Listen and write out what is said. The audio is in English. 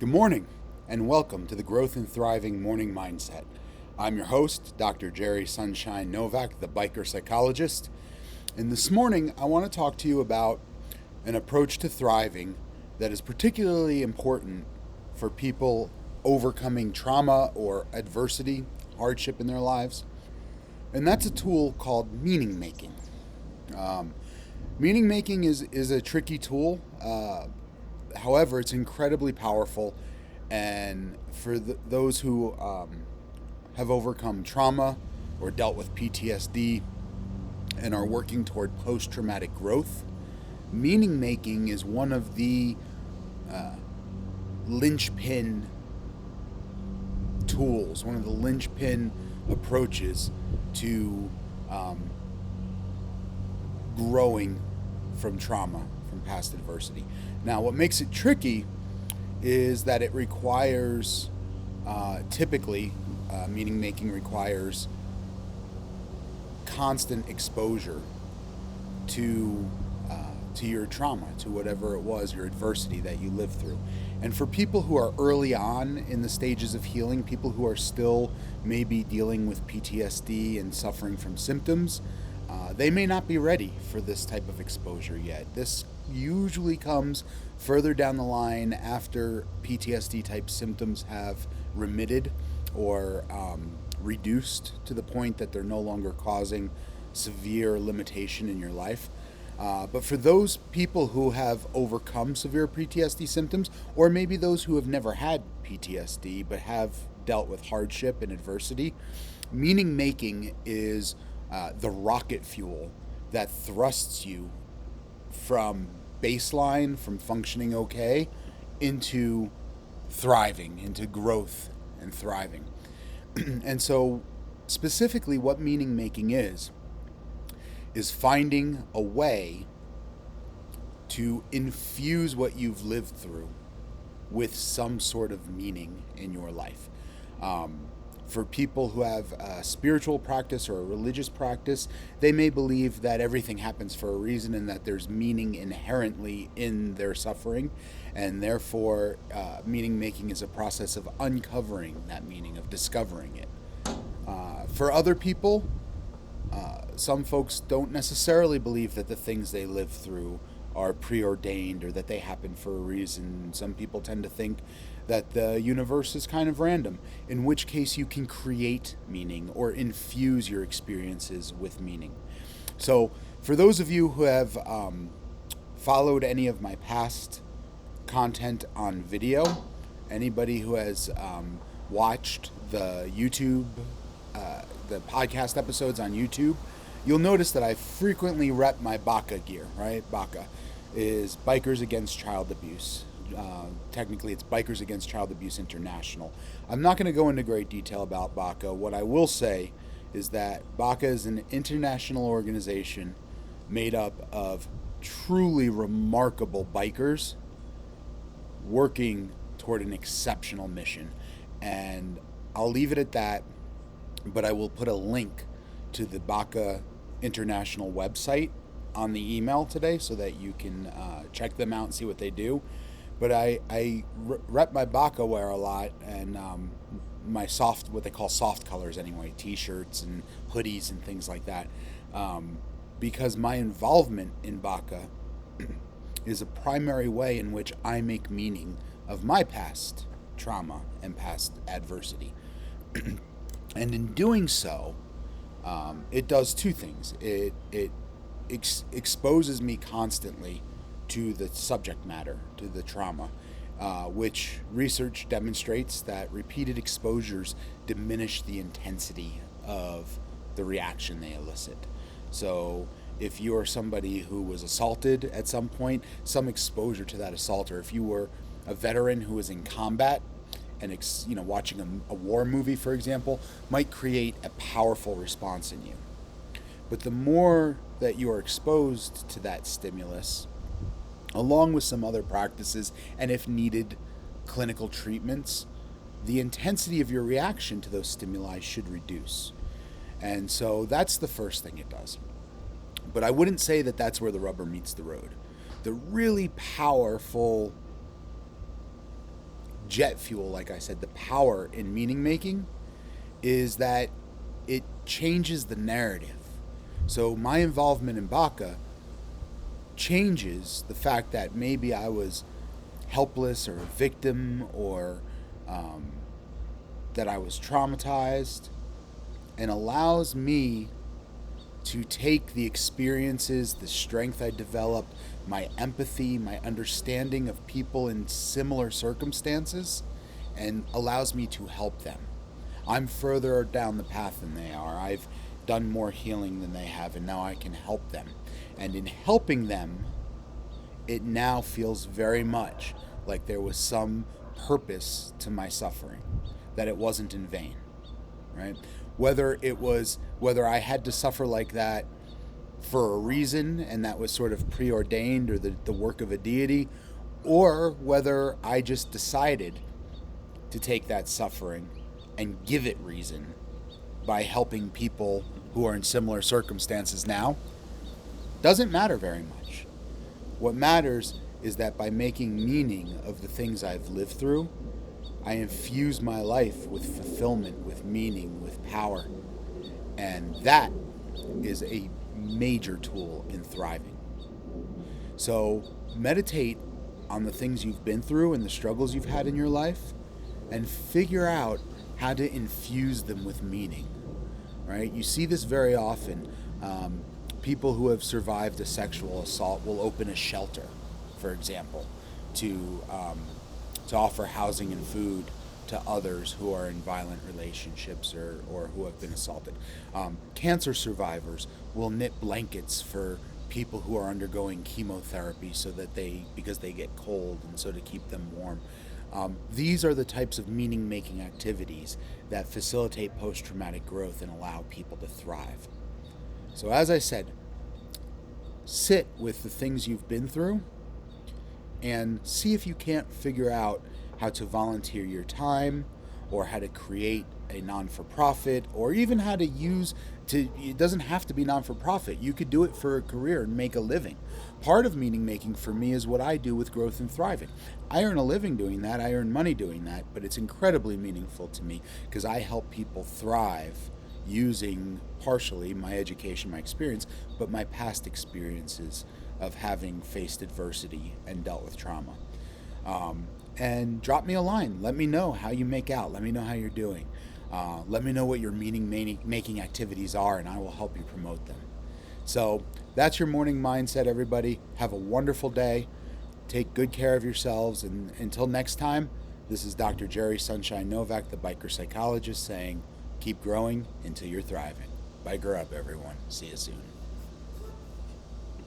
Good morning, and welcome to the Growth and Thriving Morning Mindset. I'm your host, Dr. Jerry Sunshine Novak, the biker psychologist. And this morning, I want to talk to you about an approach to thriving that is particularly important for people overcoming trauma or adversity, hardship in their lives. And that's a tool called meaning making. Meaning making is a tricky tool. However, it's incredibly powerful, and for those who have overcome trauma or dealt with PTSD and are working toward post-traumatic growth, meaning making is one of the linchpin tools, one of the linchpin approaches to growing from trauma, from past adversity. Now, what makes it tricky is that it requires, typically, meaning making requires constant exposure to your trauma, to whatever it was, your adversity that you lived through. And for people who are early on in the stages of healing, people who are still maybe dealing with PTSD and suffering from symptoms, they may not be ready for this type of exposure yet. This usually comes further down the line after PTSD type symptoms have remitted or reduced to the point that they're no longer causing severe limitation in your life. But for those people who have overcome severe PTSD symptoms, or maybe those who have never had PTSD but have dealt with hardship and adversity, meaning making is the rocket fuel that thrusts you from baseline, from functioning okay, into thriving, into growth and thriving. And so, specifically, what meaning making is finding a way to infuse what you've lived through with some sort of meaning in your life. For people who have a spiritual practice or a religious practice, they may believe that everything happens for a reason and that there's meaning inherently in their suffering, and therefore meaning making is a process of uncovering that meaning, of discovering it. For other people, some folks don't necessarily believe that the things they live through are preordained or that they happen for a reason. Some people tend to think that the universe is kind of random, in which case you can create meaning or infuse your experiences with meaning. So for those of you who have followed any of my past content on video, anybody who has watched the podcast episodes on YouTube, you'll notice that I frequently rep my BACA gear, right? BACA is Bikers Against Child Abuse. Technically, it's Bikers Against Child Abuse International. I'm not going to go into great detail about BACA. What I will say is that BACA is an international organization made up of truly remarkable bikers working toward an exceptional mission. And I'll leave it at that, but I will put a link to the BACA International website on the email today so that you can check them out and see what they do. But I rep my BACA wear a lot, and my what they call soft colors anyway, t-shirts and hoodies and things like that, because my involvement in BACA is a primary way in which I make meaning of my past trauma and past adversity. And in doing so, it does two things. It exposes me constantly to the subject matter, to the trauma, which research demonstrates that repeated exposures diminish the intensity of the reaction they elicit. So if you are somebody who was assaulted at some point, some exposure to that assault, or if you were a veteran who was in combat and watching a war movie, for example, might create a powerful response in you. But the more that you are exposed to that stimulus, along with some other practices, and if needed, clinical treatments, the intensity of your reaction to those stimuli should reduce. And so that's the first thing it does. But I wouldn't say that that's where the rubber meets the road. The really powerful jet fuel, like I said, the power in meaning making is that it changes the narrative. So my involvement in Baca changes the fact that maybe I was helpless or a victim, or um, that I was traumatized, and allows me to take the experiences, the strength I developed, my empathy, my understanding of people in similar circumstances, and allows me to help them. I'm further down the path than they are. I've done more healing than they have, and now I can help them. And in helping them, it now feels very much like there was some purpose to my suffering, that it wasn't in vain, right? Whether I had to suffer like that for a reason and that was sort of preordained or the work of a deity, or whether I just decided to take that suffering and give it reason by helping people who are in similar circumstances now, doesn't matter very much. What matters is that by making meaning of the things I've lived through, I infuse my life with fulfillment, with meaning, with power. And that is a major tool in thriving. So meditate on the things you've been through and the struggles you've had in your life, and figure out how to infuse them with meaning, right? You see this very often. People who have survived a sexual assault will open a shelter, for example, to offer housing and food to others who are in violent relationships or who have been assaulted. Cancer survivors will knit blankets for people who are undergoing chemotherapy because they get cold, and so to keep them warm. These are the types of meaning-making activities that facilitate post-traumatic growth and allow people to thrive. So as I said, sit with the things you've been through and see if you can't figure out how to volunteer your time, or how to create a non-for-profit, or even how to it doesn't have to be non-for-profit. You could do it for a career and make a living. Part of meaning making for me is what I do with Growth and Thriving. I earn a living doing that, I earn money doing that, but it's incredibly meaningful to me because I help people thrive using partially my education, my experience, but my past experiences of having faced adversity and dealt with trauma. And drop me a line. Let me know how you make out. Let me know how you're doing. Let me know what your meaning-making activities are, and I will help you promote them. So that's your morning mindset, everybody. Have a wonderful day. Take good care of yourselves. And until next time, this is Dr. Jerry Sunshine Novak, the biker psychologist, saying, keep growing until you're thriving. Biker up, everyone. See you soon.